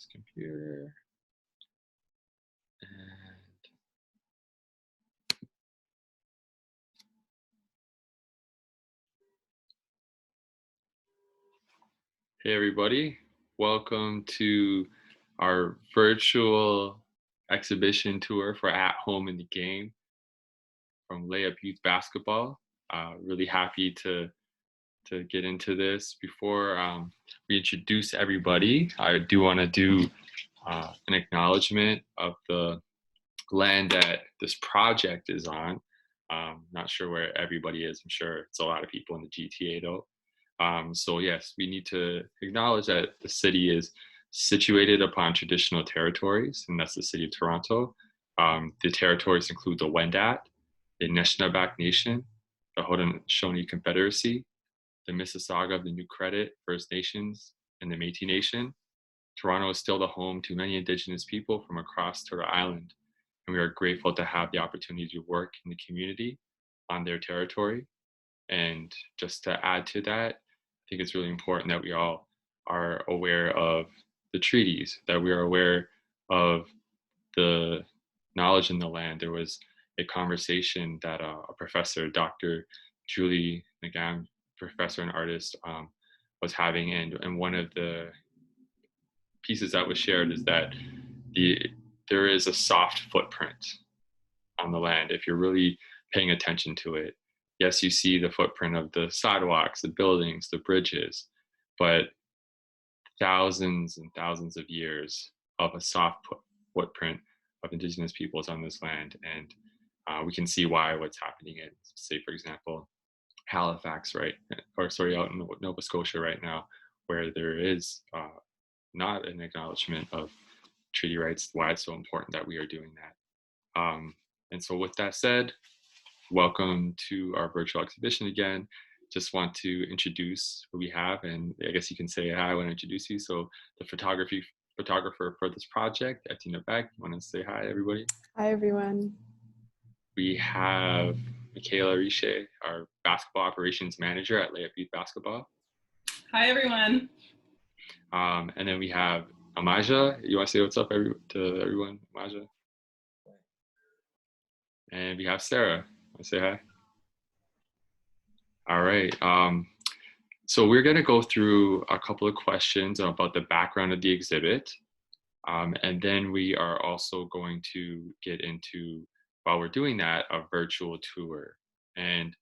this computer. And hey everybody, welcome to our virtual exhibition tour for At Home in the Game from Layup Youth Basketball. Really happy to get into this. Before we introduce everybody, I do want to do an acknowledgement of the land that this project is on. Not sure where everybody is. I'm sure it's a lot of people in the GTA though. So yes, we need to acknowledge that the city is situated upon traditional territories, and that's the city of Toronto. The territories include the Wendat, the Anishinaabe Nation, the Haudenosaunee Confederacy, the Mississauga of the New Credit First Nations, and the Métis Nation. Toronto is still the home to many Indigenous people from across Turtle Island, and we are grateful to have the opportunity to work in the community on their territory. And just to add to that, I think it's really important that we all are aware of the treaties, that we are aware of the knowledge in the land. There was a conversation that a professor, Dr. Julie Nagam, professor and artist, was having, and one of the pieces that was shared is that there is a soft footprint on the land if you're really paying attention to it. Yes, you see the footprint of the sidewalks, the buildings, the bridges, but thousands and thousands of years of a soft footprint of Indigenous peoples on this land. And we can see why what's happening in, say, for example, Halifax, right? Or sorry, out in Nova Scotia right now, where there is not an acknowledgement of treaty rights, why it's so important that we are doing that. And so with that said, welcome to our virtual exhibition again. Just want to introduce who we have, and I guess you can say hi when I introduce you. So the photographer for this project, Etina Beck. You want to say hi, everybody? Hi, everyone. We have Michaela Riche, our basketball operations manager at Layup Youth Basketball. Hi, everyone. And then we have Amaja. You want to say what's up to everyone, Amaja? And we have Sarah. Want to say hi? All right. So we're going to go through a couple of questions about the background of the exhibit. And then we are also going to get into, while we're doing that, a virtual tour. And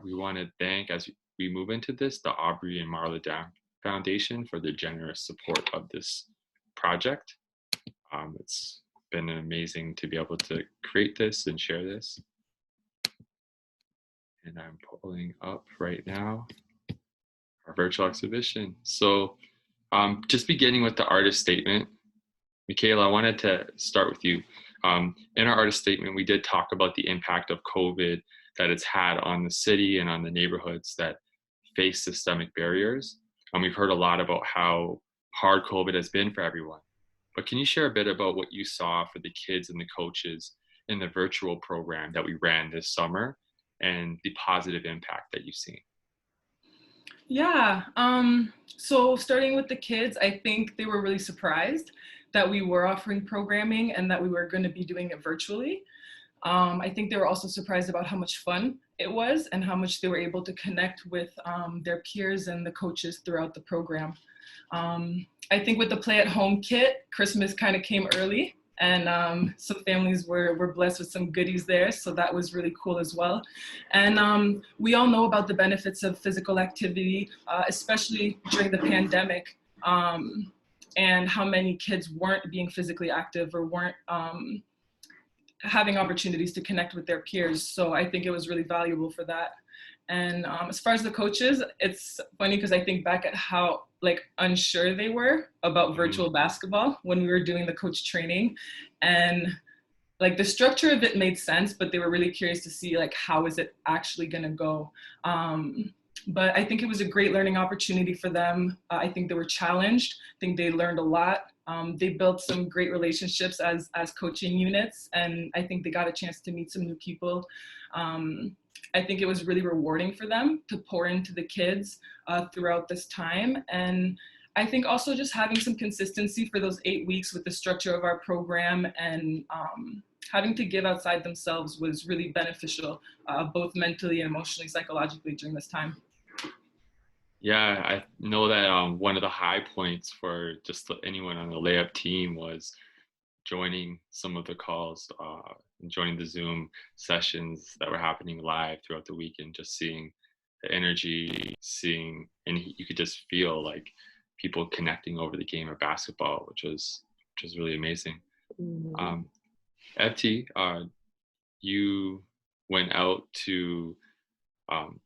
we want to thank, as we move into this, the Aubrey and Marla Down Foundation for the generous support of this project. It's been amazing to be able to create this and share this. And I'm pulling up right now our virtual exhibition. So just beginning with the artist statement, Michaela, I wanted to start with you. In our artist statement, we did talk about the impact of COVID that it's had on the city and on the neighborhoods that face systemic barriers. We've heard a lot about how hard COVID has been for everyone. But can you share a bit about what you saw for the kids and the coaches in the virtual program that we ran this summer and the positive impact that you've seen? Yeah, so starting with the kids, I think they were really surprised that we were offering programming and that we were going to be doing it virtually. I think they were also surprised about how much fun it was and how much they were able to connect with their peers and the coaches throughout the program. I think with the Play at Home kit, Christmas kind of came early, and some families were blessed with some goodies there, so that was really cool as well. And we all know about the benefits of physical activity, especially during the pandemic, and how many kids weren't being physically active or weren't having opportunities to connect with their peers. So I think it was really valuable for that. And as far as the coaches, it's funny because I think back at how unsure they were about virtual basketball when we were doing the coach training, and the structure of it made sense, but they were really curious to see how is it actually going to go. But I think it was a great learning opportunity for them. I think they were challenged. I think they learned a lot. They built some great relationships as coaching units, and I think they got a chance to meet some new people. I think it was really rewarding for them to pour into the kids throughout this time. And I think also just having some consistency for those 8 weeks with the structure of our program and having to give outside themselves was really beneficial, both mentally and emotionally, psychologically during this time. Yeah, I know that one of the high points for just anyone on the layup team was joining some of the calls, and joining the Zoom sessions that were happening live throughout the week, and just seeing the energy, and you could just feel like people connecting over the game of basketball, which was really amazing. Mhm. Um, FT, you went out to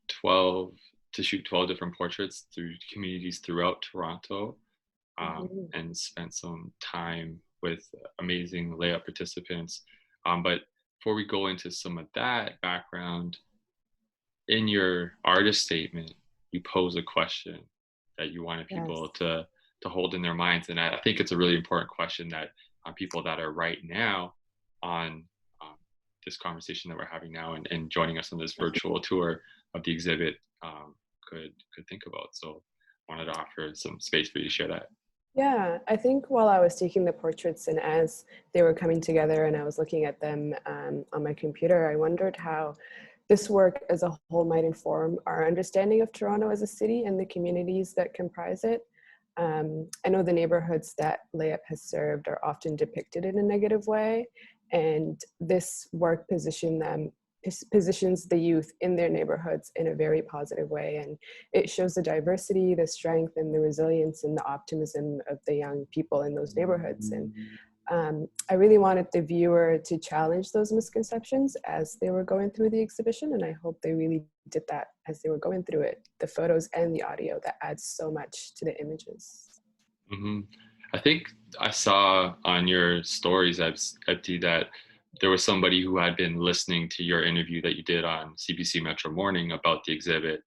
12 to shoot 12 different portraits through communities throughout Toronto, Mhm. and spent some time with amazing layup participants. But before we go into some of that background, in your artist statement, you pose a question that you wanted people Yes. to hold in their minds, and I think it's a really important question that people that are right now on this conversation that we're having now, and joining us on this virtual tour of the exhibit, could think about. So, I wanted to offer some space for you to share that. Yeah, I think while I was taking the portraits and as they were coming together and I was looking at them on my computer, I wondered how this work as a whole might inform our understanding of Toronto as a city and the communities that comprise it. I know the neighborhoods that Layup has served are often depicted in a negative way, and this work positions the youth in their neighborhoods in a very positive way, and it shows the diversity, the strength, and the resilience and the optimism of the young people in those neighborhoods. And I really wanted the viewer to challenge those misconceptions as they were going through the exhibition, and I hope they really did that as they were going through it. The photos and the audio that adds so much to the images. hmm I think I saw on your stories, FT, that there was somebody who had been listening to your interview that you did on CBC Metro Morning about the exhibit,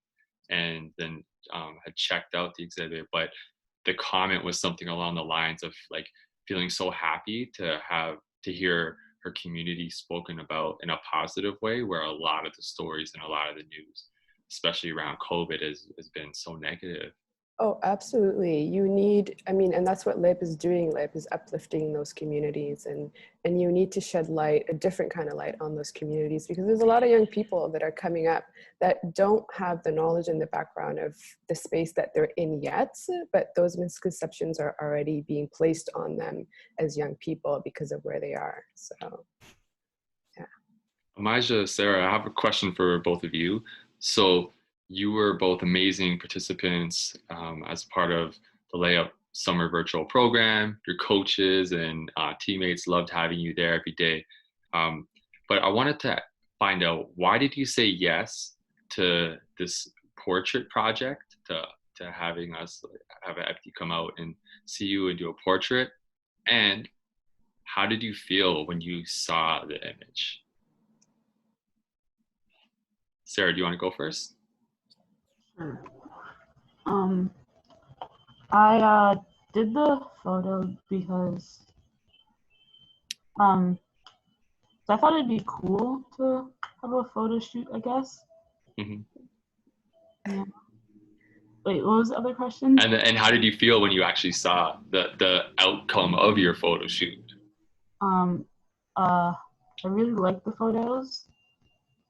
and then had checked out the exhibit, but the comment was something along the lines of like feeling so happy to hear her community spoken about in a positive way, where a lot of the stories and a lot of the news, especially around COVID, has been so negative. Oh, absolutely. You need, I mean, and that's what LAIP is doing. LAIP is uplifting those communities, and you need to shed light, a different kind of light on those communities, because there's a lot of young people that are coming up that don't have the knowledge and the background of the space that they're in yet, but those misconceptions are already being placed on them as young people because of where they are. So, yeah. Amaja, Sarah, I have a question for both of you. So you were both amazing participants, as part of the Layup Summer Virtual Program. Your coaches and teammates loved having you there every day. Um, but I wanted to find out, why did you say yes to this portrait project, to having us have an FD come out and see you and do a portrait? And how did you feel when you saw the image? Sarah, do you want to go first? Sure. Um, I did the photo because um, I thought it'd be cool to have a photo shoot, I guess. hmm Yeah. Wait, what was the other question? And how did you feel when you actually saw the outcome of your photo shoot? Um, I really liked the photos.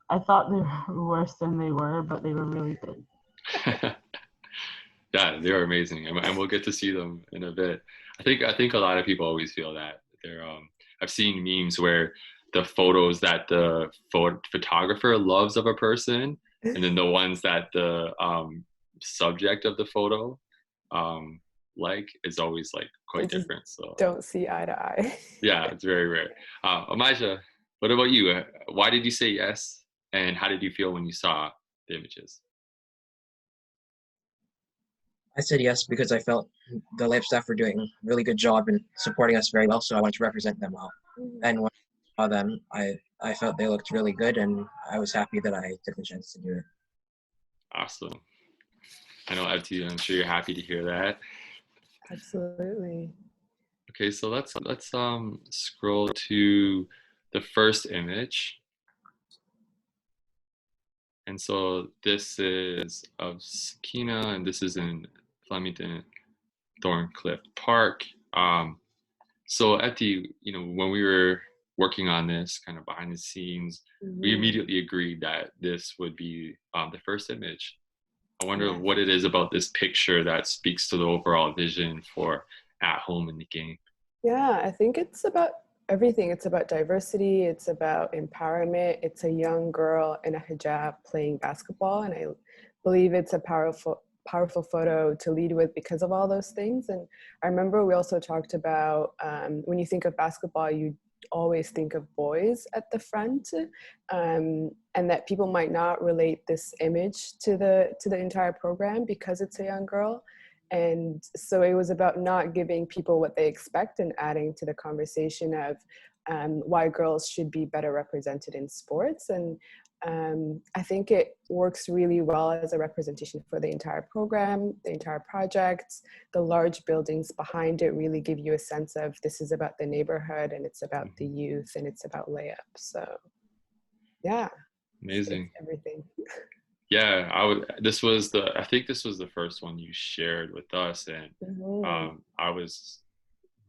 I thought they were worse than they were, but they were really good. Yeah, they were amazing, and we'll get to see them in a bit. I think a lot of people always feel that I've seen memes where the photos that the photographer loves of a person, and then the ones that the subject of the photo like, is always like They quite just different. So don't see eye to eye. yeah, it's very rare. Amaja, what about you? Why did you say yes, and how did you feel when you saw the images? I said yes because I felt the lab staff were doing a really good job in supporting us very well, so I wanted to represent them well. And when I saw them, I felt they looked really good, and I was happy that I took the chance to do it. Awesome. I know, FT, I'm sure you're happy to hear that. Absolutely. Okay, so let's scroll to the first image. And so this is of Sakina, and this is in Flemington. Thorncliffe Park. So at the, when we were working on this kind of behind the scenes, we immediately agreed that this would be the first image. I wonder Yeah. what it is about this picture that speaks to the overall vision for At Home in the Game. Yeah, I think it's about everything. It's about diversity, it's about empowerment. It's a young girl in a hijab playing basketball, and I believe it's a powerful photo to lead with because of all those things. And I remember we also talked about when you think of basketball, you always think of boys at the front, and that people might not relate this image to the entire program because it's a young girl. And so it was about not giving people what they expect and adding to the conversation of why girls should be better represented in sports. And I think it works really well as a representation for the entire program, the entire project. The large buildings behind it really give you a sense of this is about the neighborhood, and it's about the youth, and it's about layup. So yeah, Amazing. it's everything. Yeah, I think this was the first one you shared with us, and I was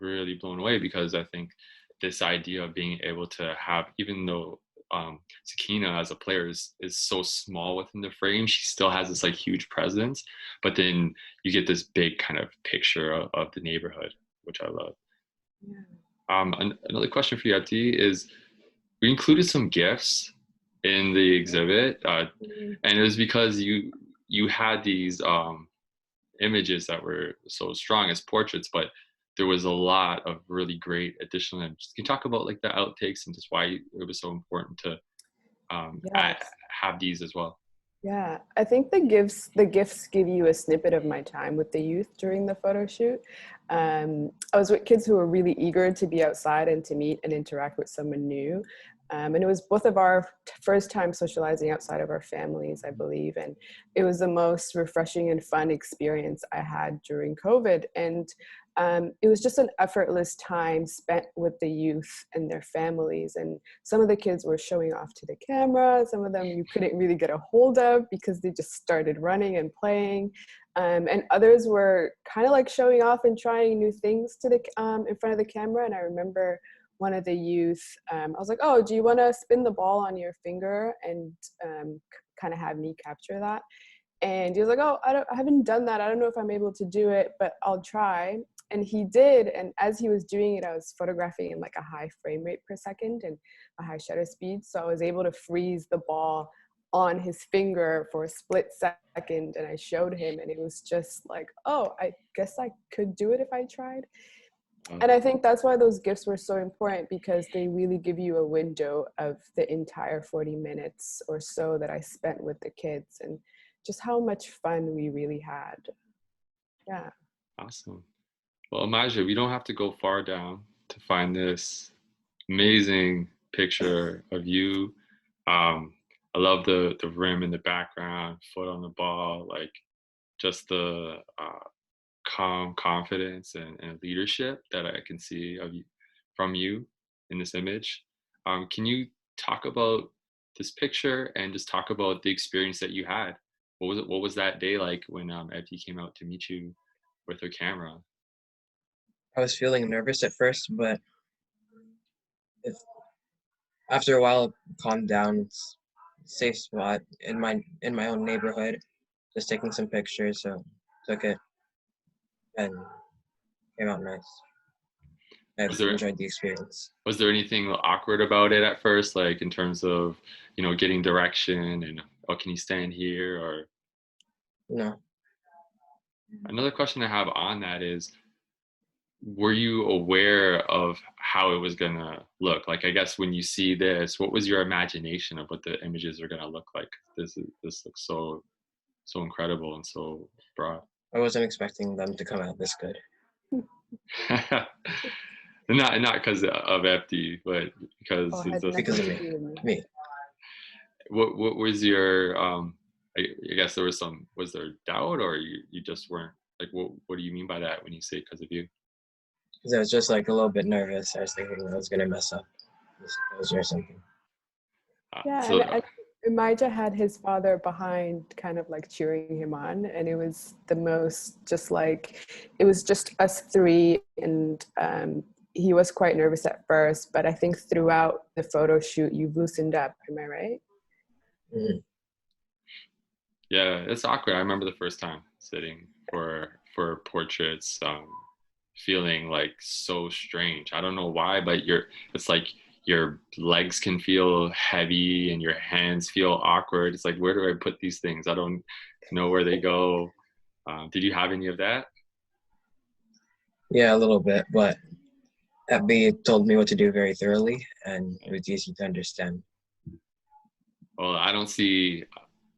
really blown away because I think this idea of being able to have, even though Sakina as a player is so small within the frame, she still has this like huge presence, but then you get this big kind of picture of the neighborhood, which I love. Yeah. Another question for you, Ati, is we included some gifts in the exhibit, and it was because you had these images that were so strong as portraits, but there was a lot of really great additional images. Can you talk about like the outtakes and just why it was so important to have these as well? Yeah, I think the gifts give you a snippet of my time with the youth during the photo shoot. I was with kids who were really eager to be outside and to meet and interact with someone new. And it was both of our first time socializing outside of our families, I believe. And it was the most refreshing and fun experience I had during COVID. And it was just an effortless time spent with the youth and their families. And some of the kids were showing off to the camera. Some of them you couldn't really get a hold of because they just started running and playing. And others were kind of like showing off and trying new things to the in front of the camera. And I remember one of the youth, I was like, oh, do you want to spin the ball on your finger and kind of have me capture that? And he was like, oh, I haven't done that. I don't know if I'm able to do it, but I'll try. And he did. And as he was doing it, I was photographing in like a high frame rate per second and a high shutter speed. So I was able to freeze the ball on his finger for a split second. And I showed him, and it was just like, oh, I guess I could do it if I tried. And I think that's why those gifts were so important, because they really give you a window of the entire 40 minutes or so that I spent with the kids and just how much fun we really had. Yeah. Awesome. Well, Amaja, we don't have to go far down to find this amazing picture of you. I love the rim in the background, foot on the ball, like just the calm confidence and leadership that I can see of you, from you in this image. Can you talk about this picture and just talk about the experience that you had? What was that day like when Evie came out to meet you with her camera? I was feeling nervous at first, but after a while, it calmed down. It's a safe spot in my own neighborhood. Just taking some pictures, so took it and came out nice. I enjoyed the experience. Was there anything awkward about it at first, like in terms of, getting direction and, oh, can you stand here? Or no. Another question I have on that is, were you aware of how it was gonna look? Like, I guess when you see this, what was your imagination of what the images are gonna look like? This looks so incredible and so broad. I wasn't expecting them to come out this good. not because of Efti, but because because of me. What was your I guess there was there doubt, or you just weren't, like, what do you mean by that when you say because of you? Because I was just like a little bit nervous. I was thinking I was gonna mess up this pose or something. Yeah, So, and Elijah had his father behind, kind of like cheering him on, and it was the most just like, it was just us three, and he was quite nervous at first, but I think throughout the photo shoot you loosened up. Am I right? Mhm. Yeah, it's awkward. I remember the first time sitting for portraits, feeling like so strange. I don't know why, but it's like your legs can feel heavy and your hands feel awkward. It's like, where do I put these things? I don't know where they go. Did you have any of that? Yeah, a little bit, but Abby told me what to do very thoroughly, and it was easy to understand. Well, I don't see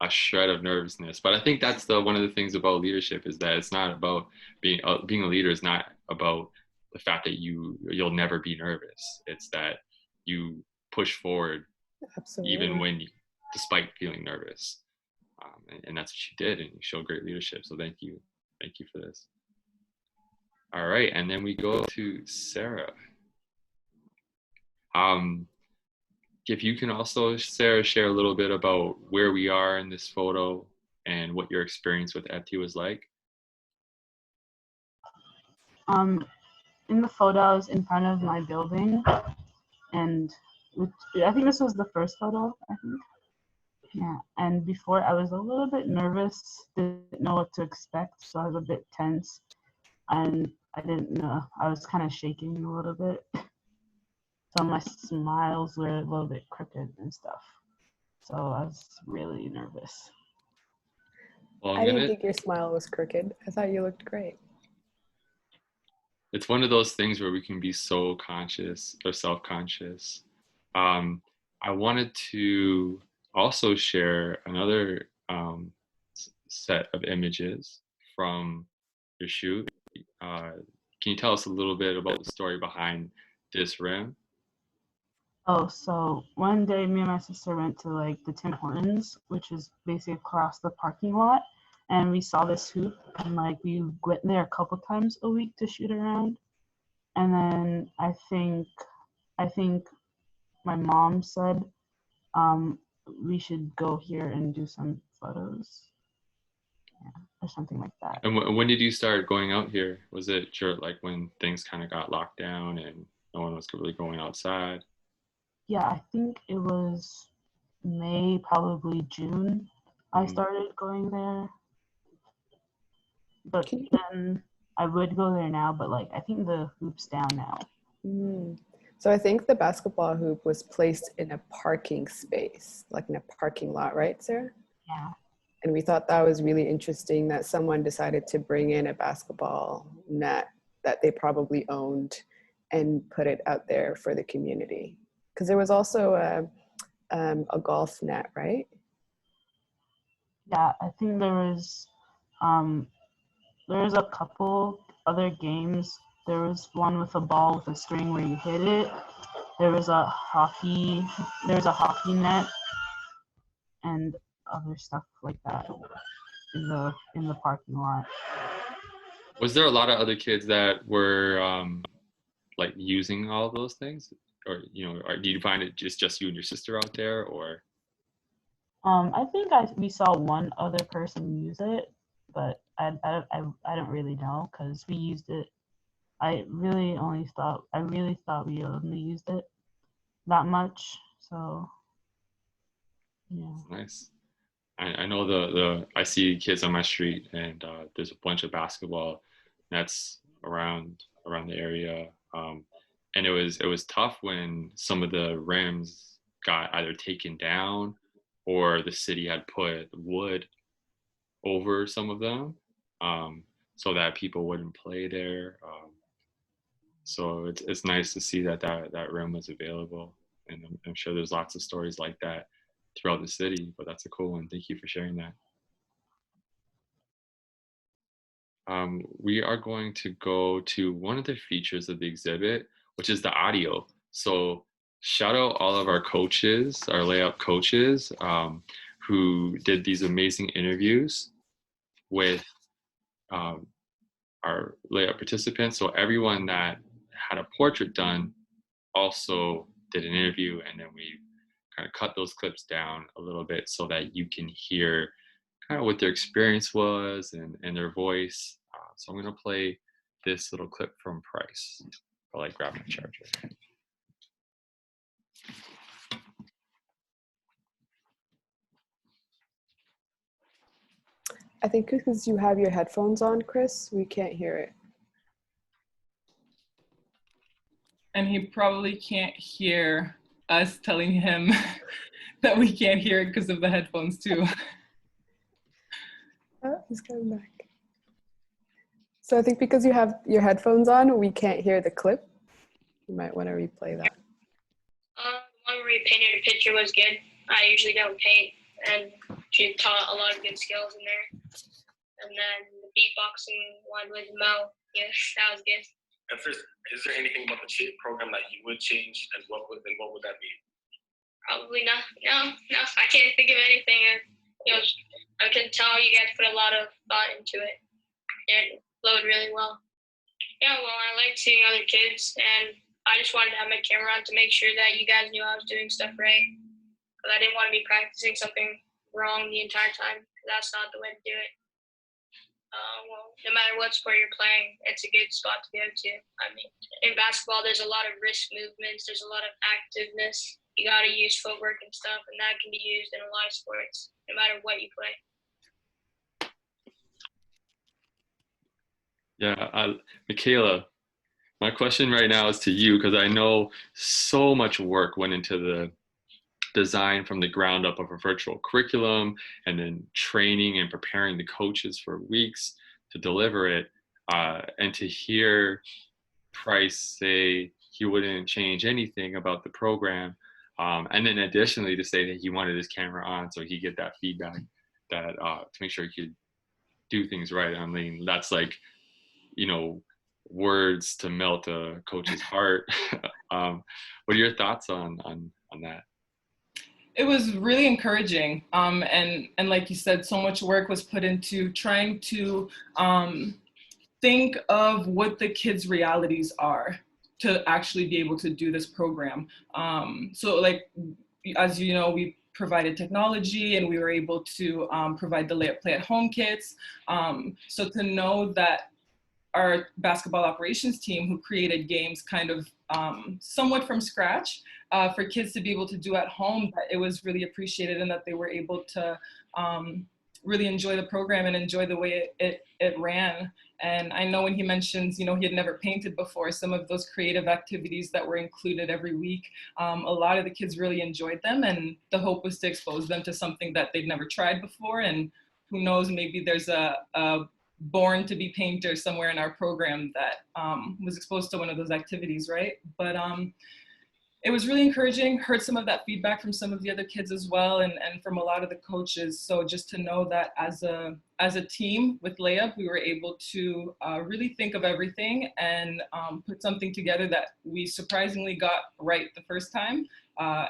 a shred of nervousness, but I think that's one of the things about leadership is that it's not about being a leader is not about the fact that you'll never be nervous. It's that you push forward even Absolutely. when despite feeling nervous, and that's what you did, and you showed great leadership. So thank you for this. All right, and then we go to Sarah. Um, if you can also, Sarah, share a little bit about where we are in this photo and what your experience with EPTI was like. In the photo, I was in front of my building, and I think this was the first photo, I think. Yeah, and before I was a little bit nervous, didn't know what to expect, so I was a bit tense, and I didn't know, I was kind of shaking a little bit. So my smiles were a little bit crooked and stuff. So I was really nervous. Well, I didn't think your smile was crooked. I thought you looked great. It's one of those things where we can be so conscious or self-conscious. I wanted to also share another set of images from your shoot. Can you tell us a little bit about the story behind this rim? Oh, so one day me and my sister went to like the Tim Hortons, which is basically across the parking lot, and we saw this hoop, and like we went there a couple times a week to shoot around. And then I think my mom said um, we should go here and do some photos, yeah, or something like that. And when did you start going out here? Was it like when things kind of got locked down and no one was really going outside? Yeah, I think it was May, probably June. I started going there, but then I would go there now, but like I think the hoop's down now. So I think the basketball hoop was placed in a parking space, like in a parking lot, right, Sarah? Yeah. And we thought that was really interesting that someone decided to bring in a basketball net that they probably owned and put it out there for the community. Because there was also a golf net, right? Yeah, I think there was a couple other games. There was one with a ball with a string where you hit it. There was a hockey net and other stuff like that in the parking lot. Was there a lot of other kids that were like using all of those things, or or do you find it just you and your sister out there, or? I think we saw one other person use it, but I don't really know because we used it. I really thought we only used it that much. So yeah. Nice. I know I see kids on my street, and there's a bunch of basketball nets around the area, and it was tough when some of the rims got either taken down or the city had put wood over some of them, so that people wouldn't play there. So it's nice to see that rim was available, and I'm sure there's lots of stories like that throughout the city. But that's a cool one. Thank you for sharing that. We are going to go to one of the features of the exhibit, which is the audio. So shout out all of our coaches, our layup coaches, who did these amazing interviews with our layup participants. So everyone that had a portrait done also did an interview, and then we kind of cut those clips down a little bit so that you can hear kind of what their experience was and their voice. So I'm going to play this little clip from Price while I grab my charger. I think because you have your headphones on, Chris, we can't hear it. And he probably can't hear us telling him that we can't hear it because of the headphones too. Oh, he's coming back. So I think because you have your headphones on, we can't hear the clip. You might want to replay that. The one where you painted a picture was good. I usually don't paint, and she taught a lot of good skills in there. And then the beatboxing one with Mo, yes, that was good. Is there anything about the shape program that you would change, and what would that be? Probably not. No, I can't think of anything. I can tell you guys put a lot of thought into it. It flowed really well. Yeah, well, I like seeing other kids, and I just wanted to have my camera on to make sure that you guys knew I was doing stuff right. Because I didn't want to be practicing something wrong the entire time, because that's not the way to do it. Well, no matter what sport you're playing, it's a good spot to go to. I mean, in basketball, there's a lot of wrist movements. There's a lot of activeness. You got to use footwork and stuff, and that can be used in a lot of sports, no matter what you play. Yeah, Michaela, my question right now is to you, because I know so much work went into the design from the ground up of a virtual curriculum, and then training and preparing the coaches for weeks to deliver it, and to hear Price say he wouldn't change anything about the program, and then additionally to say that he wanted his camera on so he get that feedback that to make sure he could do things right. I mean, that's like, words to melt a coach's heart. What are your thoughts on that? It was really encouraging, and like you said, so much work was put into trying to think of what the kids' realities are to actually be able to do this program. So like, as you know, we provided technology, and we were able to provide the Layup Play at Home kits. So to know that our basketball operations team, who created games kind of somewhat from scratch for kids to be able to do at home, that it was really appreciated, and that they were able to really enjoy the program and enjoy the way it ran. And I know when he mentions, he had never painted before, some of those creative activities that were included every week, a lot of the kids really enjoyed them, and the hope was to expose them to something that they'd never tried before. And who knows, maybe there's a born to be painter somewhere in our program that was exposed to one of those activities, right? But it was really encouraging. Heard some of that feedback from some of the other kids as well, and from a lot of the coaches. So just to know that as a team with Layup, we were able to really think of everything and put something together that we surprisingly got right the first time.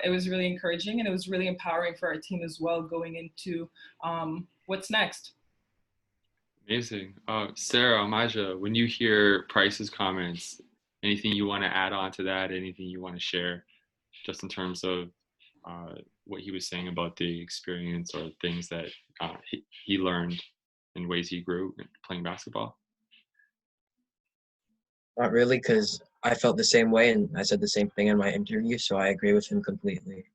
It was really encouraging, and it was really empowering for our team as well going into what's next. Amazing. Sarah, Maja, when you hear Price's comments, anything you want to add on to that? Anything you want to share just in terms of what he was saying about the experience or things that he learned in ways he grew playing basketball? Not really, because I felt the same way, and I said the same thing in my interview, so I agree with him completely.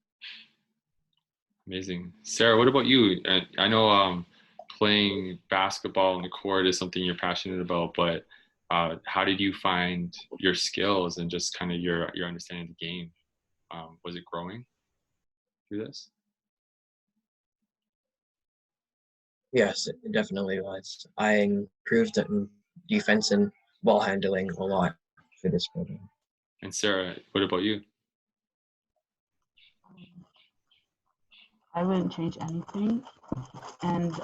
Amazing. Sarah, what about you? I know playing basketball on the court is something you're passionate about, but how did you find your skills and just kind of your understanding of the game? Was it growing through this? Yes, it definitely was. I improved in defense and ball handling a lot for this program. And Sarah, what about you? I wouldn't change anything. And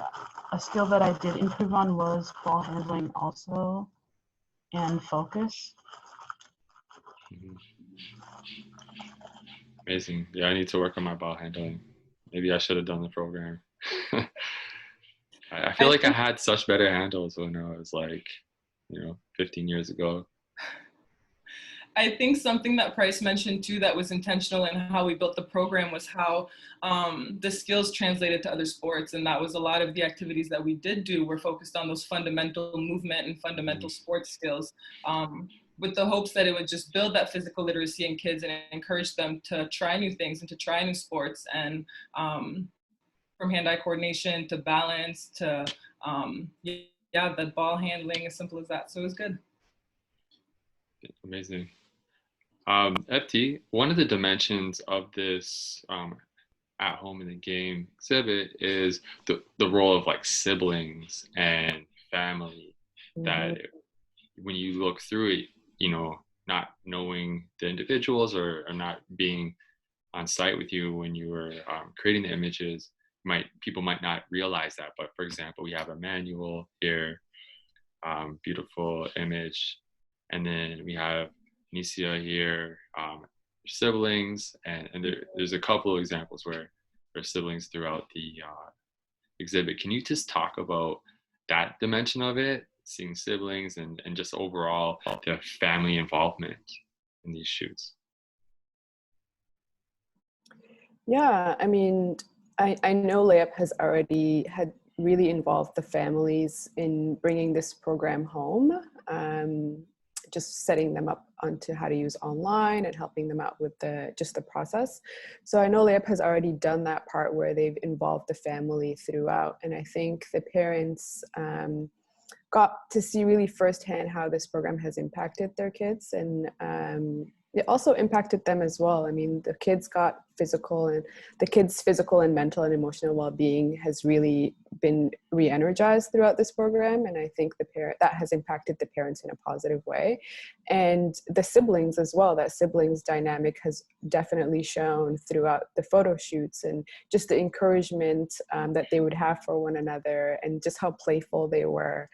a skill that I did improve on was ball handling also, and focus. Mm-hmm. Amazing. Yeah, I need to work on my ball handling. Maybe I should have done the program. I feel like I had such better handles when I was 15 years ago. I think something that Price mentioned too that was intentional in how we built the program was how the skills translated to other sports. And that was a lot of the activities that we did do were focused on those fundamental movement and fundamental sports skills, with the hopes that it would just build that physical literacy in kids and encourage them to try new things and to try new sports. And from hand-eye coordination to balance to, yeah, the ball handling, as simple as that. So it was good. Amazing. FT, one of the dimensions of this at home in the game exhibit is the role of like siblings and family. That when you look through it, you know, not knowing the individuals or not being on site with you when you were creating the images, people might not realize that. But for example, we have Emmanuel here, beautiful image, and then we have Nisia here, siblings, and there's a couple of examples where there's siblings throughout the exhibit. Can you just talk about that dimension of it, seeing siblings and just overall the family involvement in these shoots? Yeah, I mean, I know Layup has already had really involved the families in bringing this program home, just setting them up onto how to use online and helping them out with the process. So I know Layup has already done that part where they've involved the family throughout. And I think the parents got to see really firsthand how this program has impacted their kids, and it also impacted them as well. I mean, the kids' physical and mental and emotional well-being has really been re-energized throughout this program, and I think that has impacted the parents in a positive way, and the siblings as well. That siblings dynamic has definitely shown throughout the photo shoots, and just the encouragement that they would have for one another, and just how playful they were.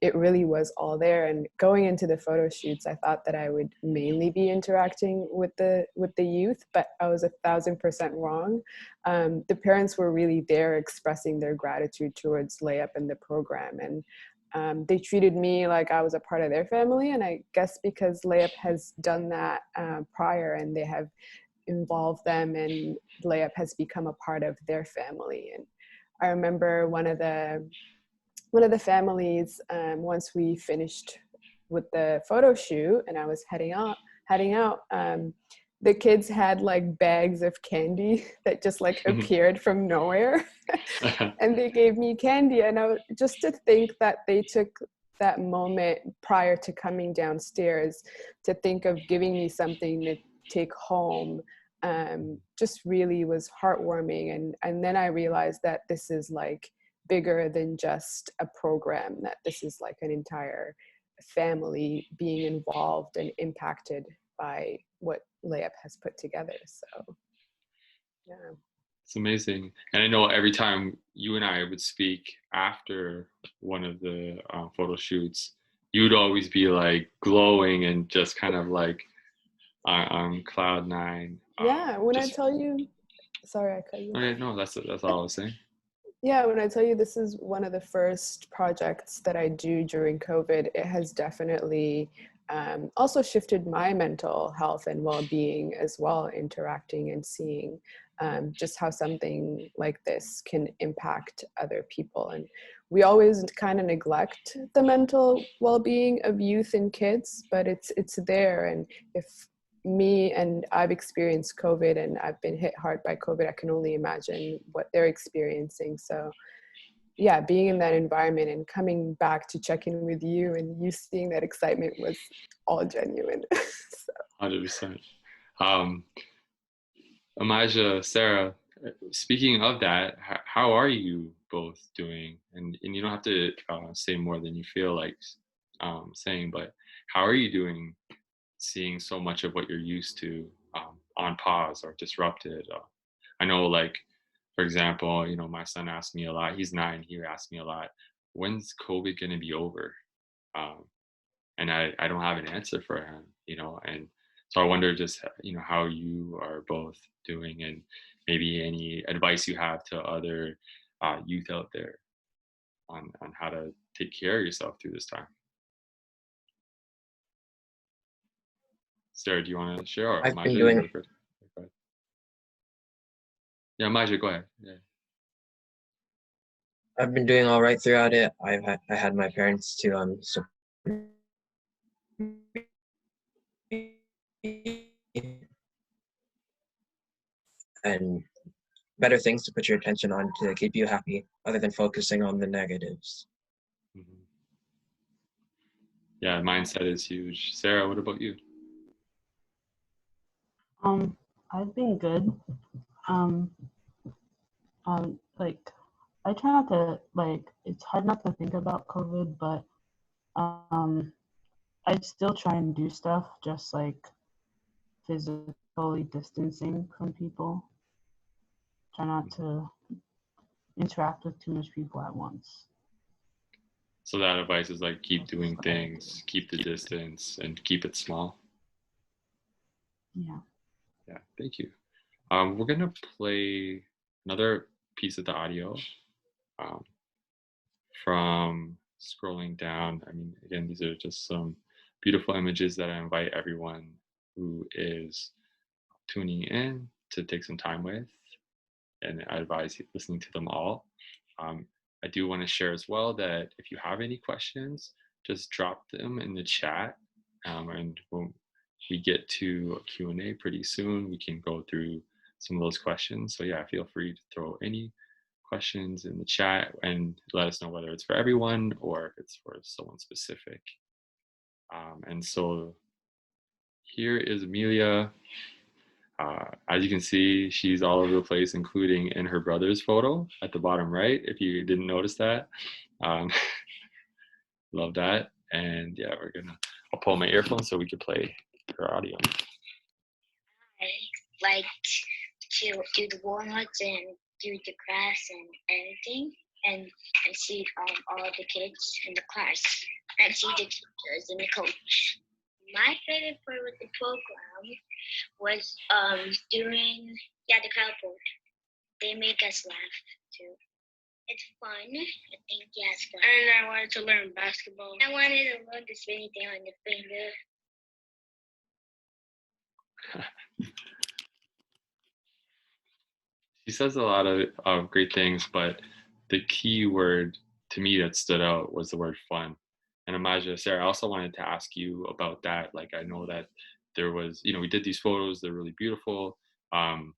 It really was all there. And going into the photo shoots, I thought that I would mainly be interacting with the youth, but I was 1,000% wrong. The parents were really there expressing their gratitude towards Layup and the program, and they treated me like I was a part of their family. And I guess because Layup has done that prior, and they have involved them, and Layup has become a part of their family. And I remember one of the families, once we finished with the photo shoot and I was heading out, the kids had like bags of candy that just like appeared from nowhere. And they gave me candy, and just to think that they took that moment prior to coming downstairs to think of giving me something to take home, just really was heartwarming. And then I realized that this is like bigger than just a program, that this is like an entire family being involved and impacted by what Layup has put together. So yeah, it's amazing. And I know every time you and I would speak after one of the photo shoots, you'd always be like glowing and just kind of like on cloud nine. Yeah, when I tell you, sorry, I cut you. Okay, no, that's all I was saying. Yeah, when I tell you this is one of the first projects that I do during COVID, it has definitely also shifted my mental health and well-being as well, interacting and seeing just how something like this can impact other people. And we always kind of neglect the mental well-being of youth and kids, but it's there. And I've experienced COVID and I've been hit hard by COVID, I can only imagine what they're experiencing. So yeah, being in that environment and coming back to check in with you and you seeing that excitement was all genuine. So. 100%. Amaja, Sarah, speaking of that, how are you both doing? And you don't have to say more than you feel like saying, but how are you doing seeing so much of what you're used to on pause or disrupted? I know, like, for example, you know, my son asked me a lot, he's 9, he asked me a lot, when's COVID going to be over? And I don't have an answer for him, you know, and so I wonder just, you know, how you are both doing and maybe any advice you have to other youth out there on how to take care of yourself through this time. Sarah, do you want to share? Or I've been Maja, you doing- go first? Go ahead. Yeah, Maja, go ahead. Yeah. I've been doing all right throughout it. I had my parents to support me, and better things to put your attention on to keep you happy, other than focusing on the negatives. Mhm. Yeah, mindset is huge. Sarah, what about you? I've been good. Like I try not to it's hard not to think about COVID, but I still try and do stuff just like physically distancing from people. Try not to interact with too much people at once. So that advice is like keep doing things, keep the distance, and keep it small. Yeah. Yeah, thank you. We're gonna play another piece of the audio um, from scrolling down. I mean, again, these are just some beautiful images that I invite everyone who is tuning in to take some time with, and I advise listening to them all. I do want to share as well that if you have any questions, just drop them in the chat, and when we get to a Q&A pretty soon, we can go through some of those questions. So yeah, feel free to throw any questions in the chat and let us know whether it's for everyone or if it's for someone specific. And so here is Amelia. As you can see, she's all over the place, including in her brother's photo at the bottom right, if you didn't notice that. Love that. And yeah, I'll pull my earphones so we can play her audio. I like to do the walnuts and do the grass and everything, and see all the kids in the class, and see the teachers and the coach. My favorite part with the program was doing the cardboard. They make us laugh too. It's fun. I think it's fun. And I wanted to learn basketball. I wanted to learn the spinning thing on the finger. She says a lot of great things, but the key word to me that stood out was the word fun. And Amaja, Sarah, I also wanted to ask you about that. Like, I know that there was, we did these photos, they're really beautiful. You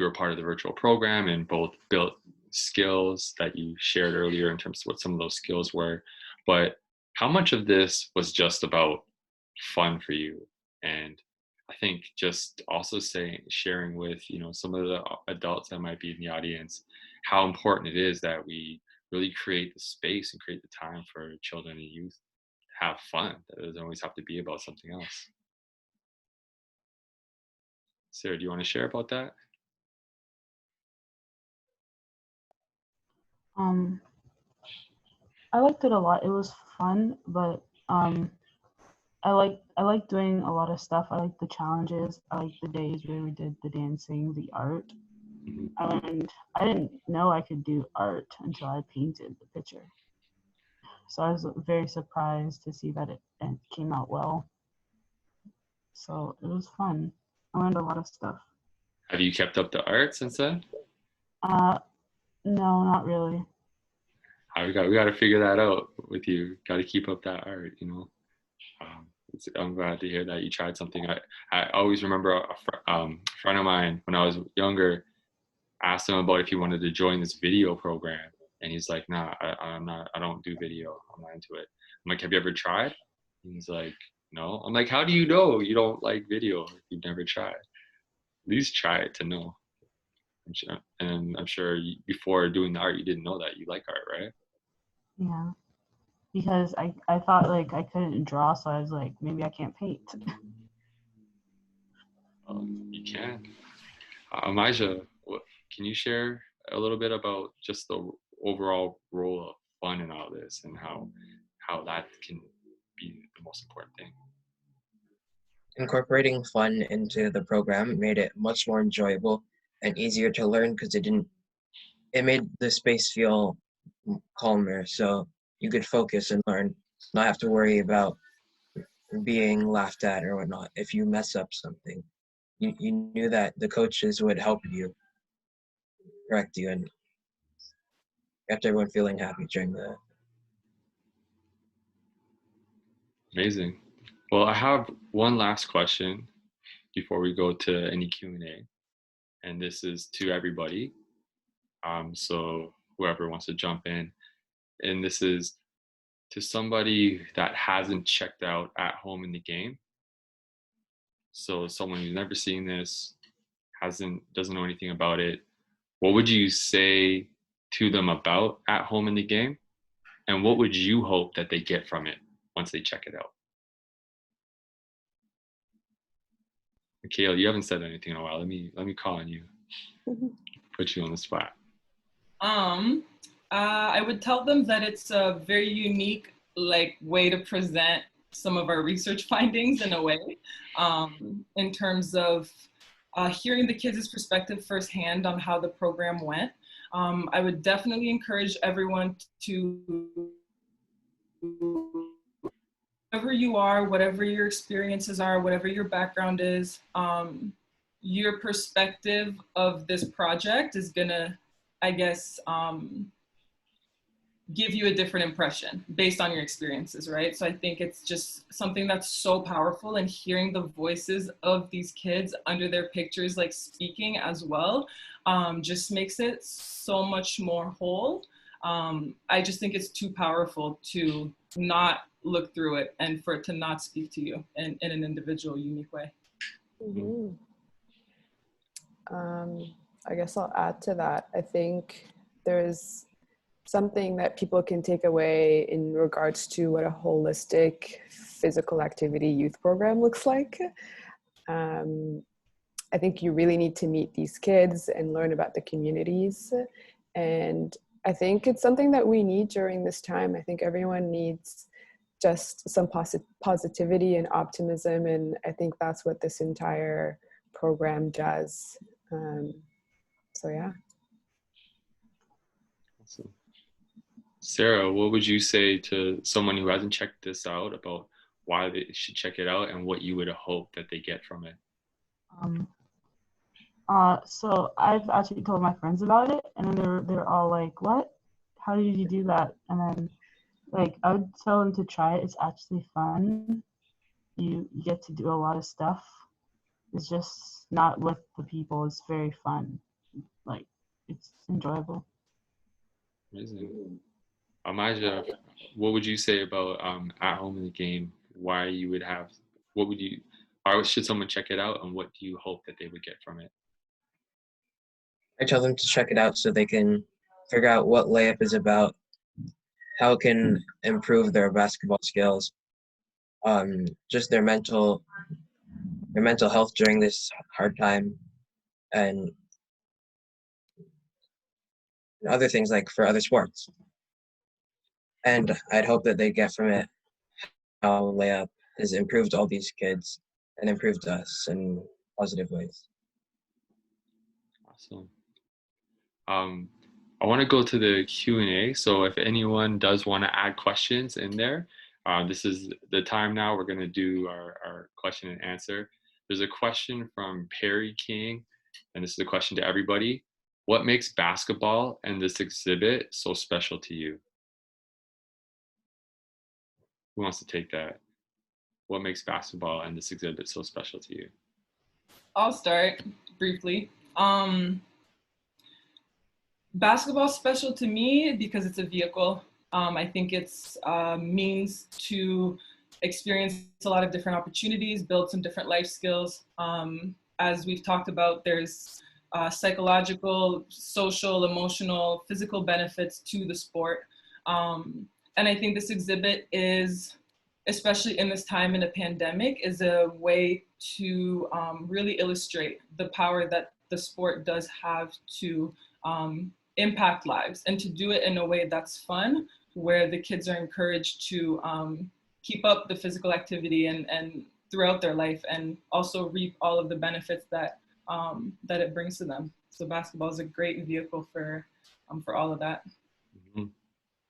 were part of the virtual program and both built skills that you shared earlier in terms of what some of those skills were. But how much of this was just about fun for you? And I think just also sharing with, some of the adults that might be in the audience, how important it is that we really create the space and create the time for children and youth to have fun. That doesn't always have to be about something else. Sarah, do you want to share about that? I liked it a lot. It was fun, but I like doing a lot of stuff. I like the challenges. I like the days where we did the dancing, the art. And I didn't know I could do art until I painted the picture. So I was very surprised to see that it came out well. So it was fun. I learned a lot of stuff. Have you kept up the art since then? No, not really. We got to figure that out with you. Got to keep up that art, I'm glad to hear that you tried something. I always remember a friend of mine when I was younger asked him about if he wanted to join this video program, and he's like, "Nah, I don't do video. I'm not into it." I'm like, "Have you ever tried?" And he's like, "No." I'm like, "How do you know you don't like video if you've never tried? At least try it to know." I'm sure before doing the art, you didn't know that you like art, right? Yeah, because I thought like I couldn't draw, so I was like, maybe I can't paint. You can. Amaja, can you share a little bit about just the overall role of fun in all this and how that can be the most important thing? Incorporating fun into the program made it much more enjoyable and easier to learn because it made the space feel calmer, so you could focus and learn, not have to worry about being laughed at or whatnot if you mess up something. You knew that the coaches would help you, correct you, and kept everyone feeling happy during the. Amazing. Well, I have one last question before we go to any Q&A, and this is to everybody. So whoever wants to jump in, and this is to somebody that hasn't checked out At Home in the Game. So someone who's never seen this, doesn't know anything about it. What would you say to them about At Home in the Game, and what would you hope that they get from it once they check it out? Mikhail, you haven't said anything in a while. Let me call on you. Put you on the spot. I would tell them that it's a very unique way to present some of our research findings in a way, in terms of hearing the kids' perspective firsthand on how the program went. I would definitely encourage everyone to, wherever you are, whatever your experiences are, whatever your background is, your perspective of this project is gonna, I guess, give you a different impression based on your experiences, right? So I think it's just something that's so powerful, and hearing the voices of these kids under their pictures, speaking as well, just makes it so much more whole. I just think it's too powerful to not look through it and for it to not speak to you in an individual, unique way. Mm-hmm. I guess I'll add to that. I think there's something that people can take away in regards to what a holistic physical activity youth program looks like. I think you really need to meet these kids and learn about the communities. And I think it's something that we need during this time. I think everyone needs just some positivity and optimism. And I think that's what this entire program does. So yeah. Awesome. Sarah, what would you say to someone who hasn't checked this out about why they should check it out and what you would hope that they get from it? So I've actually told my friends about it, and then they're all like, "What? How did you do that?" And then I would tell them to try it. It's actually fun. You get to do a lot of stuff. It's just not with the people. It's very fun. It's enjoyable. Amazing. Amaja, what would you say about At Home in the Game? Why you would have? What would you? Or should someone check it out, and what do you hope that they would get from it? I tell them to check it out so they can figure out what layup is about, how it can improve their basketball skills, just their mental health during this hard time, and other things like for other sports. And I'd hope that they get from it how layup has improved all these kids and improved us in positive ways. Awesome. I want to go to the Q&A. So if anyone does want to add questions in there, this is the time now. We're going to do our question and answer. There's a question from Perry King, and this is a question to everybody. What makes basketball and this exhibit so special to you? Who wants to take that? What makes basketball and this exhibit so special to you? I'll start briefly. Basketball's special to me because it's a vehicle. I think it's a means to experience a lot of different opportunities, build some different life skills. As we've talked about, there's psychological, social, emotional, physical benefits to the sport. And I think this exhibit is, especially in this time in a pandemic, is a way to really illustrate the power that the sport does have to impact lives, and to do it in a way that's fun, where the kids are encouraged to keep up the physical activity and throughout their life, and also reap all of the benefits that that it brings to them. So basketball is a great vehicle for all of that. Mm-hmm.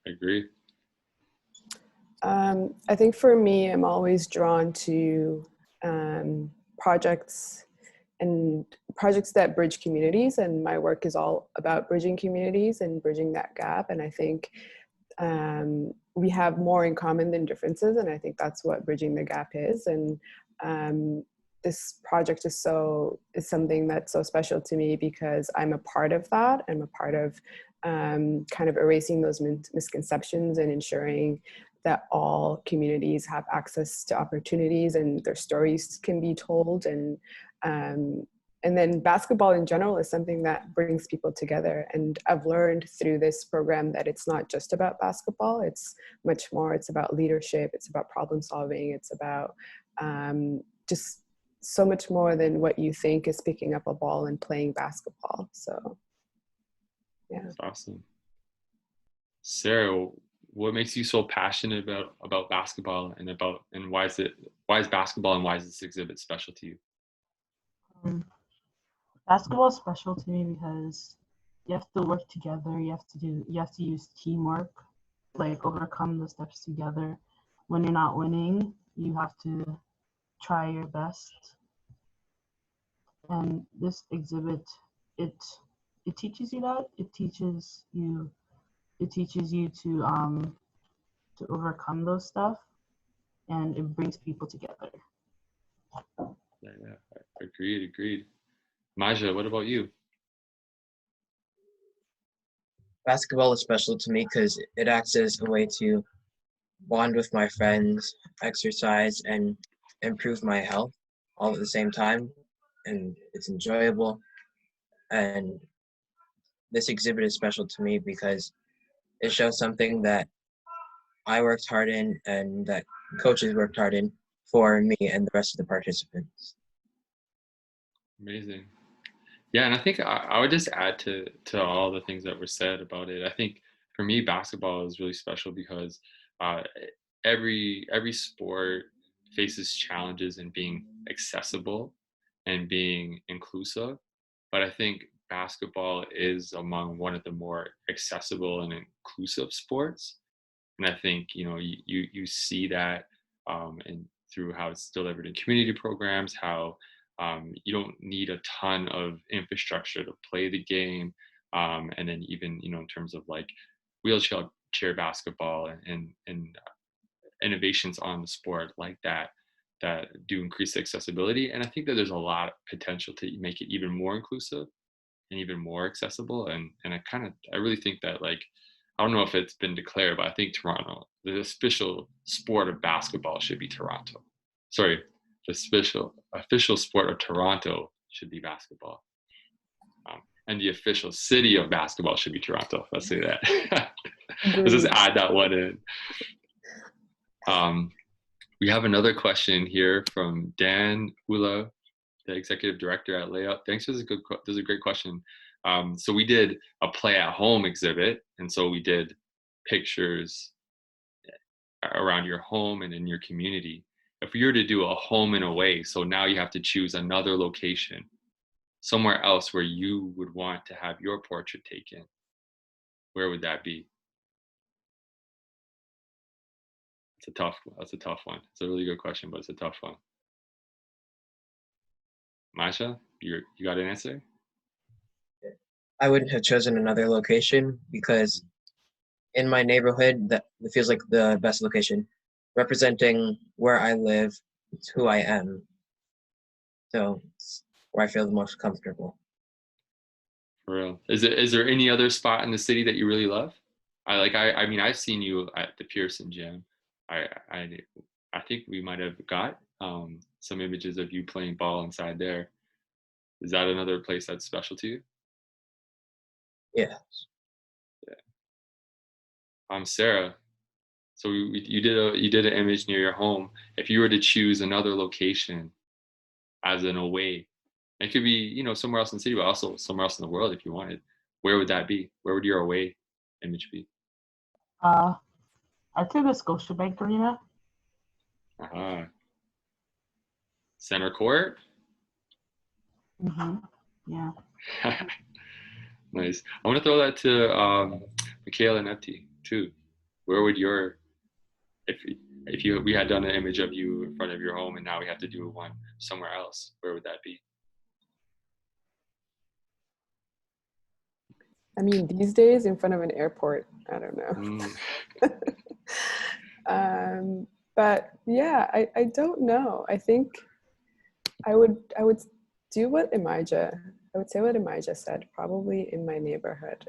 I agree. I think for me, I'm always drawn to projects that bridge communities, and my work is all about bridging communities and bridging that gap. And I think we have more in common than differences, and I think that's what bridging the gap is. And this project is something that's so special to me because I'm a part of that. I'm a part of kind of erasing those misconceptions and ensuring that all communities have access to opportunities and their stories can be told. And then basketball in general is something that brings people together. And I've learned through this program that it's not just about basketball. It's much more. It's about leadership. It's about problem solving. It's about just so much more than what you think is picking up a ball and playing basketball. So, yeah. That's awesome. Sarah, what makes you so passionate about basketball and why is basketball and why is this exhibit special to you? Basketball is special to me because you have to work together. You have to use teamwork, like overcome the steps together. When you're not winning, you have to try your best. And this exhibit, it teaches you that. It teaches you to overcome those stuff, and it brings people together. Yeah, agreed. Maja, what about you? Basketball is special to me because it acts as a way to bond with my friends, exercise, and improve my health all at the same time. And it's enjoyable. And this exhibit is special to me because it shows something that I worked hard in and that coaches worked hard in for me and the rest of the participants. Amazing. Yeah, and I think I would just add to all the things that were said about it. I think for me, basketball is really special because every sport faces challenges in being accessible and being inclusive. But I think basketball is among one of the more accessible and inclusive sports. And I think, you see that and through how it's delivered in community programs, how you don't need a ton of infrastructure to play the game. And then even, in terms of like wheelchair basketball and innovations on the sport like that do increase accessibility. And I think that there's a lot of potential to make it even more inclusive and even more accessible. And I really think that, like, I don't know if it's been declared, but I think Toronto, the official sport of basketball should be Toronto. Sorry, the official sport of Toronto should be basketball. And the official city of basketball should be Toronto. Let's say that. Let's just add that one in. We have another question here from Dan Hula, the executive director at Layup. Thanks for this. This is a great question. So we did a play at home exhibit, and so we did pictures around your home and in your community. If we were to do a home and away, so now you have to choose another location, somewhere else where you would want to have your portrait taken, where would that be? That's a tough one. It's a really good question, but it's a tough one. Masha, you got an answer? I wouldn't have chosen another location because in my neighborhood, that feels like the best location, representing where I live, it's who I am. So it's where I feel the most comfortable. For real. Is there any other spot in the city that you really love? I mean, I've seen you at the Pearson Gym. I think we might have got some images of you playing ball inside there. Is that another place that's special to you? Yeah. Sarah, so you did an image near your home. If you were to choose another location as an away, it could be somewhere else in the city, but also somewhere else in the world if you wanted. Where would that be? Where would your away image be? I'd say the Scotiabank Arena. Center court? Mm-hmm. Yeah. Nice. I want to throw that to Michaela and Epti too. Where would your if we had done an image of you in front of your home and now we have to do one somewhere else, where would that be? I mean, these days in front of an airport, I don't know. But yeah, I don't know. I think I would do what Imija, I would say what Imija said, probably in my neighborhood.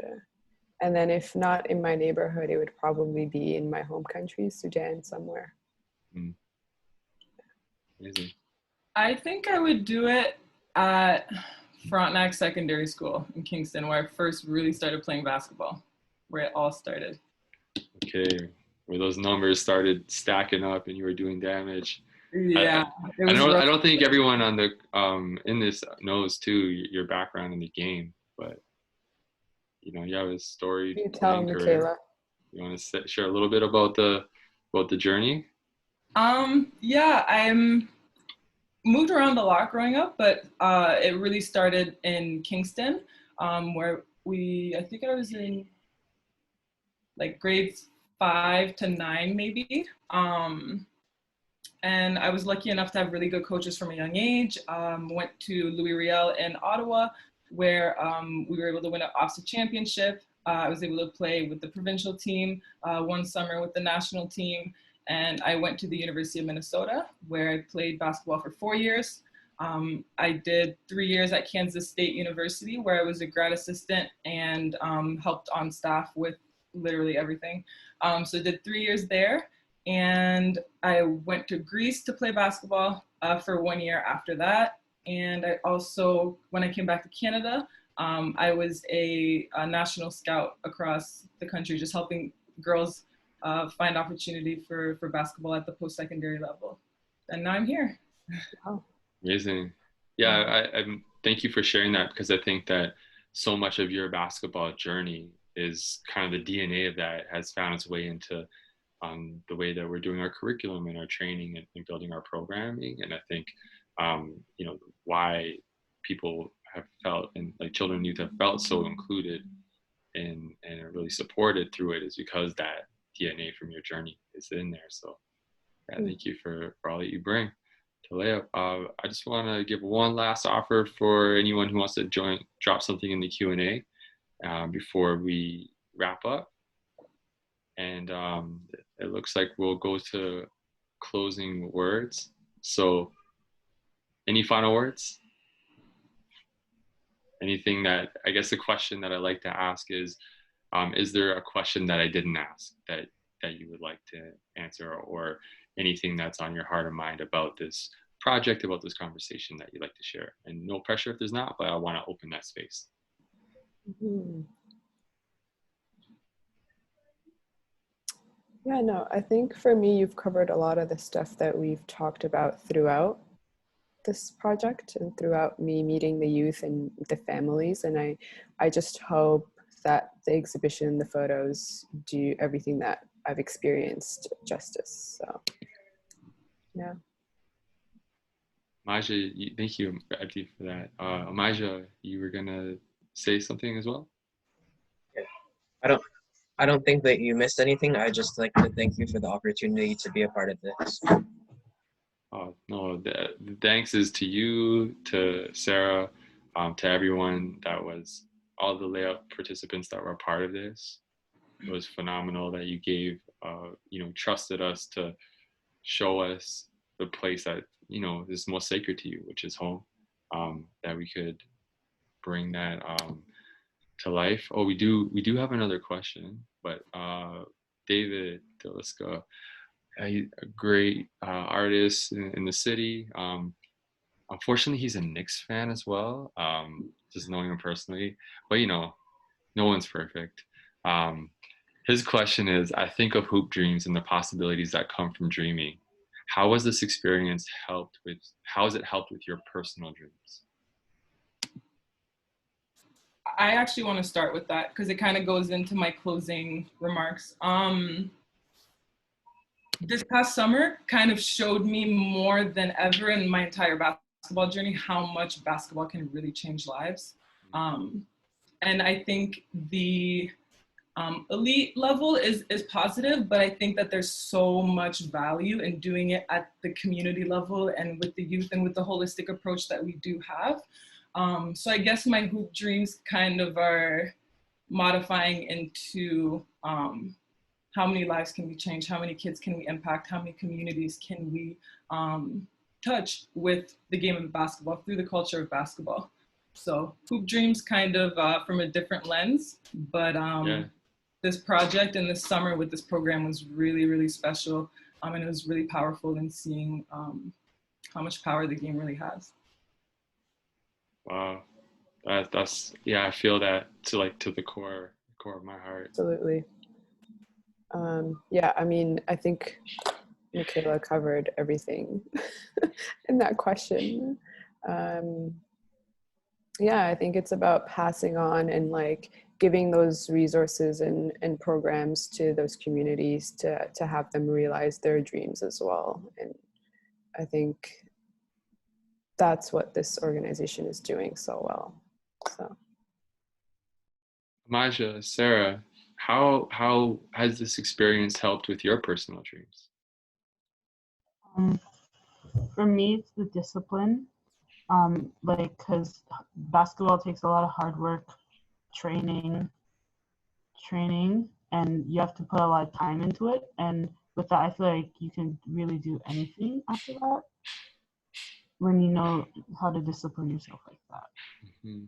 And then if not in my neighborhood, it would probably be in my home country, Sudan, somewhere. Amazing. I think I would do it at Frontenac Secondary School in Kingston, where I first really started playing basketball, where it all started. Okay, where those numbers started stacking up and you were doing damage. Yeah, I don't think everyone on the in this knows too your background in the game, but you know, you have a story. You tell Michaela. You want to share a little bit about the journey? Yeah, I'm moved around a lot growing up, but it really started in Kingston, where I think I was in like grades 5 to 9 maybe. And I was lucky enough to have really good coaches from a young age. Went to Louis Riel in Ottawa, where we were able to win an OFSA championship. I was able to play with the provincial team one summer with the national team. And I went to the University of Minnesota, where I played basketball for 4 years. I did 3 years at Kansas State University, where I was a grad assistant and helped on staff with literally everything. So I did 3 years there. And I went to Greece to play basketball for 1 year after that. And I also, when I came back to Canada, I was a national scout across the country, just helping girls find opportunity for basketball at the post-secondary level. And now I'm here. Wow. Amazing. Yeah, I thank you for sharing that, because I think that so much of your basketball journey is kind of the DNA of that has found its way into the way that we're doing our curriculum and our training and building our programming. And I think, you know, why people have felt, and like children and youth have felt so included and are really supported through it, is because that DNA from your journey is in there. So yeah, thank you for all that you bring to Layup. I just want to give one last offer for anyone who wants to drop something in the Q&A before we wrap up. And it looks like we'll go to closing words. So any final words? Anything that, I guess the question that I like to ask is there a question that I didn't ask that you would like to answer, or anything that's on your heart or mind about this project, about this conversation that you'd like to share? And no pressure if there's not, but I want to open that space. Yeah, no, I think for me, you've covered a lot of the stuff that we've talked about throughout this project and throughout me meeting the youth and the families. And I just hope that the exhibition and the photos do everything that I've experienced justice. So, yeah. Maja, thank you, Abdi, for that. Maja, you were gonna say something as well? Yeah. I don't think that you missed anything. I just like to thank you for the opportunity to be a part of this. Oh, no, the thanks is to you, to Sarah, to everyone that was, all the Layup participants that were a part of this. It was phenomenal that you gave, you know, trusted us to show us the place that, you know, is most sacred to you, which is home, that we could bring that to life. Oh, we do have another question, but David Deliska, a great artist in the city. Unfortunately, he's a Knicks fan as well, just knowing him personally, but you know, no one's perfect. His question is, I think of hoop dreams and the possibilities that come from dreaming. How has this experience how has it helped with your personal dreams? I actually want to start with that because it kind of goes into my closing remarks. This past summer kind of showed me more than ever in my entire basketball journey how much basketball can really change lives. And I think the elite level is positive, but I think that there's so much value in doing it at the community level and with the youth and with the holistic approach that we do have. So I guess my hoop dreams kind of are modifying into how many lives can we change, how many kids can we impact, how many communities can we touch with the game of basketball, through the culture of basketball. So hoop dreams kind of from a different lens, but this project and this summer with this program was really, really special. And it was really powerful in seeing how much power the game really has. Wow. That's yeah, I feel that to the core of my heart. Absolutely. Yeah, I mean, I think Michaela covered everything in that question. Yeah, I think it's about passing on and like giving those resources and programs to those communities to have them realize their dreams as well. And I think that's what this organization is doing so well. So, Amaja, Sarah, how has this experience helped with your personal dreams? For me, it's the discipline. Like, because basketball takes a lot of hard work, training, and you have to put a lot of time into it. And with that, I feel like you can really do anything after that when you know how to discipline yourself like that. Mm-hmm.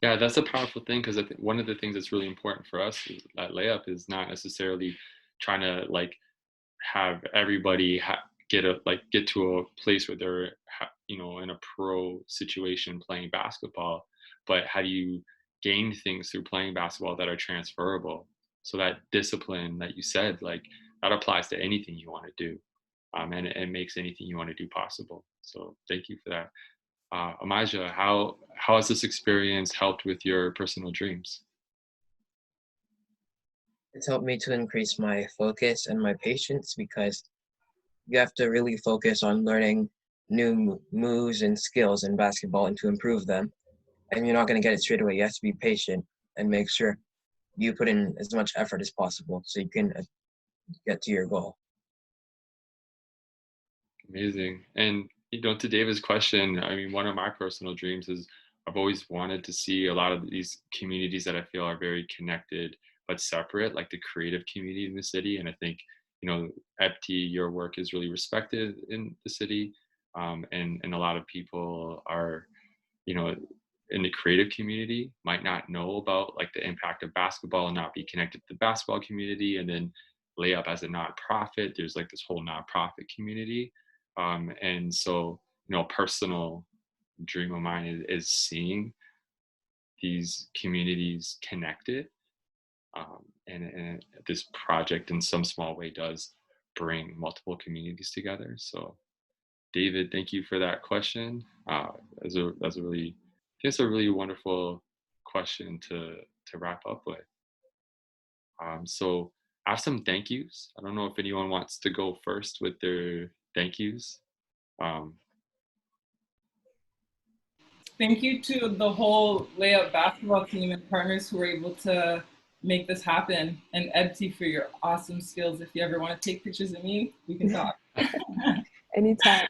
Yeah, that's a powerful thing, because I think one of the things that's really important for us at Layup is not necessarily trying to like have everybody get to a place where they're in a pro situation playing basketball, but how do you gain things through playing basketball that are transferable? So that discipline that you said, like that applies to anything you want to do, and it makes anything you want to do possible. So thank you for that. Amaja, how has this experience helped with your personal dreams? It's helped me to increase my focus and my patience, because you have to really focus on learning new moves and skills in basketball and to improve them. And you're not going to get it straight away. You have to be patient and make sure you put in as much effort as possible so you can get to your goal. Amazing. And to David's question, I mean, one of my personal dreams is I've always wanted to see a lot of these communities that I feel are very connected but separate, like the creative community in the city. And I think, EPTI, your work is really respected in the city. And a lot of people are, in the creative community might not know about like the impact of basketball and not be connected to the basketball community. And then Layup as a nonprofit, there's like this whole nonprofit community. And so, personal dream of mine is seeing these communities connected. And this project in some small way does bring multiple communities together. So David, thank you for that question. That's a really wonderful question to wrap up with. So I have some thank yous. I don't know if anyone wants to go first with their thank yous. Thank you to the whole Layup basketball team and partners who were able to make this happen, and EPTI for your awesome skills. If you ever want to take pictures of me, we can talk. Anytime.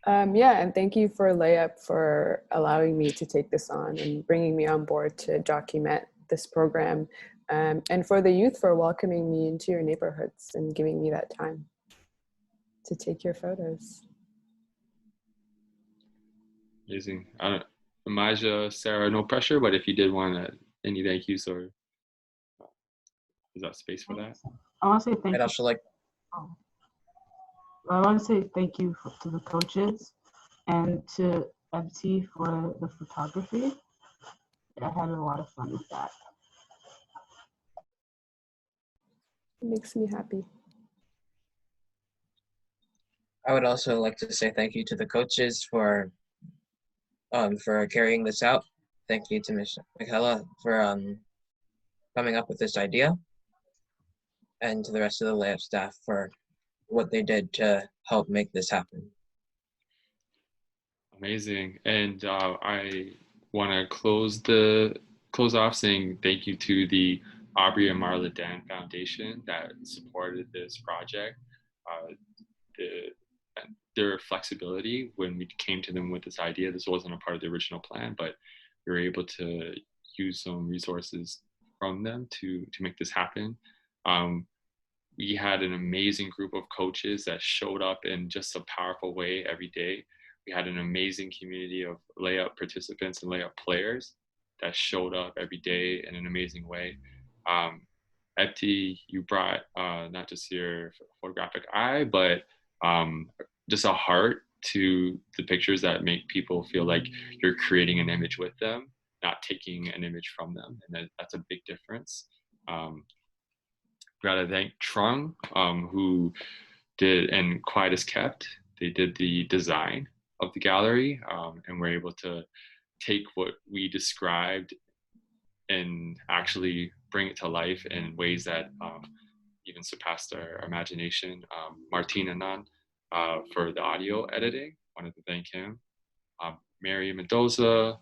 Yeah, and thank you for Layup for allowing me to take this on and bringing me on board to document this program, and for the youth for welcoming me into your neighborhoods and giving me that time to take your photos. Amazing. Amaja, Sarah, no pressure, but if you did want any thank yous, or is that space for that? I want to say thank I'd you. also like. I want to say thank you to the coaches and to EPTI for the photography. I had a lot of fun with that. It makes me happy. I would also like to say thank you to the coaches for carrying this out. Thank you to Ms. Michaela for coming up with this idea, and to the rest of the Layup staff for what they did to help make this happen. Amazing. And I want to close the close off saying thank you to the Aubrey and Marla Dan Foundation that supported this project. Their flexibility when we came to them with this idea, this wasn't a part of the original plan, but we were able to use some resources from them to make this happen. We had an amazing group of coaches that showed up in just a powerful way every day. We had an amazing community of layup participants and layup players that showed up every day in an amazing way. Epti, you brought not just your photographic eye, but just a heart to the pictures that make people feel like you're creating an image with them, not taking an image from them. And that's a big difference. Gotta thank Trung, who did, and Quiet as Kept, they did the design of the gallery, and were able to take what we described and actually bring it to life in ways that even surpassed our imagination. Martin Anand for the audio editing, wanted to thank him. Mary Mendoza,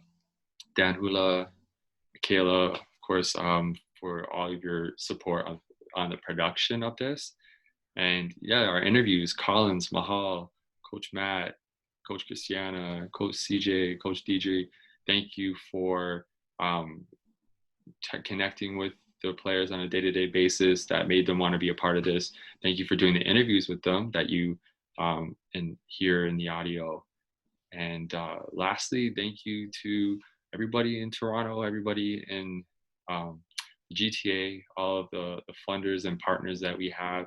Dan Hula, Michaela, of course, for all of your support on the production of this. And yeah, our interviews, Collins, Mahal, Coach Matt, Coach Christiana, Coach CJ, Coach DJ, thank you for connecting with the players on a day-to-day basis that made them want to be a part of this. Thank you for doing the interviews with them that you and hear in the audio. And lastly, thank you to everybody in Toronto, everybody in GTA, all of the funders and partners that we have.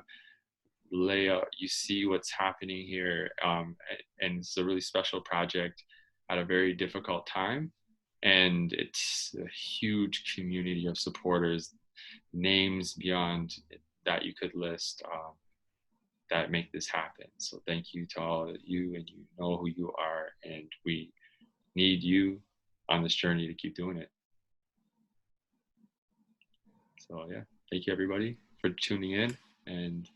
Leia, you see what's happening here, and it's a really special project at a very difficult time, and it's a huge community of supporters, names beyond that you could list, that make this happen. So thank you to all of you, and you know who you are, and we need you on this journey to keep doing it. So yeah, thank you everybody for tuning in, and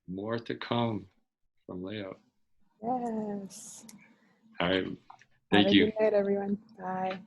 more to come from Layup. Yes. All right. Thank Have you. a good night, everyone. Bye.